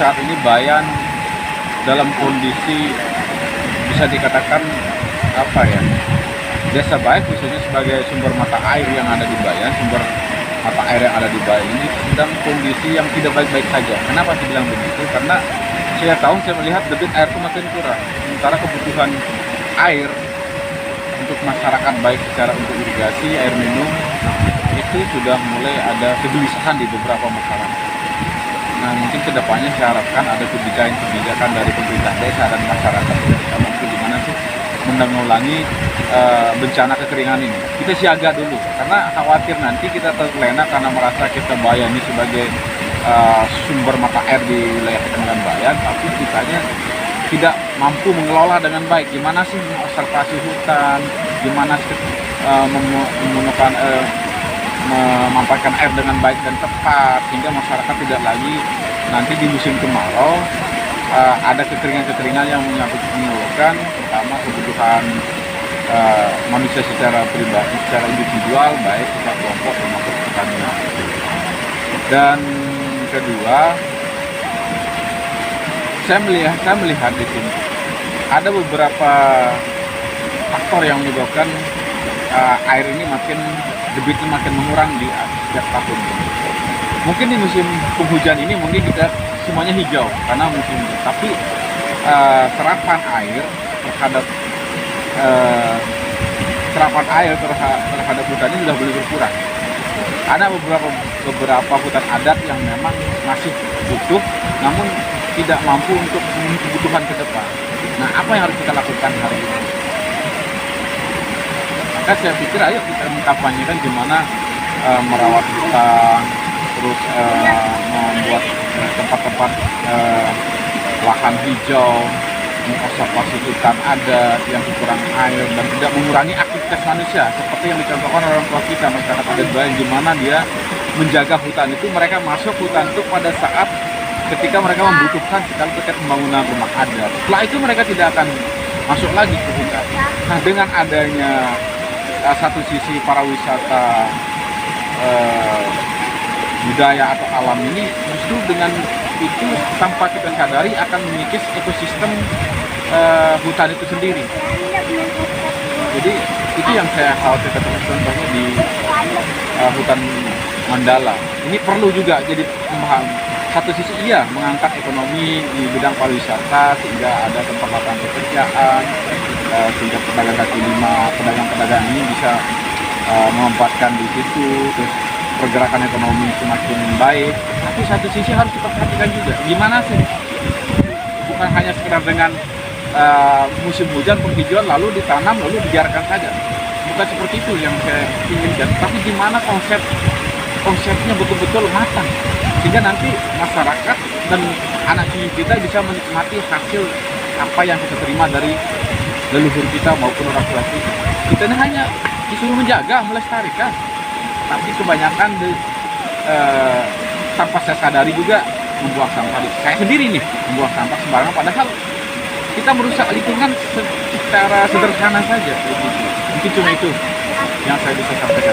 saat ini Bayan dalam kondisi bisa dikatakan apa ya, desa baik khususnya sebagai sumber mata air yang ada di Bayan, sumber mata air yang ada di Bayan ini sedang kondisi yang tidak baik-baik saja. Kenapa saya bilang begitu? Karena setiap tahun saya melihat debit air itu makin kurang. Sementara kebutuhan air untuk masyarakat baik secara untuk irigasi, air minum, itu sudah mulai ada kegelisahan di beberapa masyarakat. Nah, mungkin kedepannya saya harapkan ada kebijakan dari pemerintah desa dan masyarakat desa mungkin gimana sih menanggulangi bencana kekeringan ini. Kita siaga dulu, karena khawatir nanti kita terlena karena merasa kita Bayan ini sebagai sumber mata air di wilayah Kecamatan Bayan, tapi kitanya tidak mampu mengelola dengan baik. Gimana sih konservasi hutan, gimana sih memampaikan air dengan baik dan tepat sehingga masyarakat tidak lagi nanti di musim kemarau ada kekeringan-kekeringan yang menyebabkan pertama kebutuhan manusia secara pribadi, secara individual, baik secara kelompok termasuk pertanian. Dan kedua, saya melihat di sini ada beberapa faktor yang menyebabkan air ini debitnya makin mengurang di setiap tahun. Mungkin di musim penghujan ini mungkin kita semuanya hijau karena musim ini, tapi serapan air terhadap hutan ini sudah mulai berkurang. Ada beberapa hutan adat yang memang masih butuh, namun tidak mampu untuk memenuhi kebutuhan ke depan. Nah, apa yang harus kita lakukan hari ini? Maka saya pikir ayo kita mengkampanyekan gimana merawat hutan, terus membuat tempat-tempat lahan hijau, mengkonservasi hutan adat yang kekurangan air dan tidak mengurangi aktivitas manusia seperti yang dicontohkan orang tua kita masyarakat adat Bayan, gimana dia menjaga hutan itu. Mereka masuk hutan itu pada saat ketika mereka membutuhkan sekali terkait pembangunan rumah adat. Setelah itu mereka tidak akan masuk lagi ke hutan. Nah, dengan adanya satu sisi para wisata budaya atau alam ini, justru dengan itu tanpa kita sadari akan mengikis ekosistem hutan itu sendiri. Jadi itu yang saya khawatirkan, contohnya di hutan Mandala. Ini perlu juga jadi pemahaman. Satu sisi iya mengangkat ekonomi di bidang pariwisata sehingga ada tempat lapangan pekerjaan, sehingga pedagang kaki lima, pedagang-pedagang ini bisa memanfaatkan di situ, terus pergerakan ekonomi semakin baik. Tapi satu sisi harus kita perhatikan juga, gimana sih? Bukan hanya sekedar dengan musim hujan penghijauan lalu ditanam lalu dibiarkan saja. Bukan seperti itu yang saya inginkan. Tapi gimana konsepnya betul-betul matang, sehingga nanti masyarakat dan anak cucu kita bisa menikmati hasil apa yang kita terima dari leluhur kita maupun orang tua kita. Kita ini hanya disuruh menjaga, melestarikan, tapi kebanyakan tanpa saya sadari juga membuang sampah. Saya sendiri nih membuang sampah sembarangan, padahal kita merusak lingkungan secara sederhana saja. Mungkin cuma itu yang saya bisa sampaikan.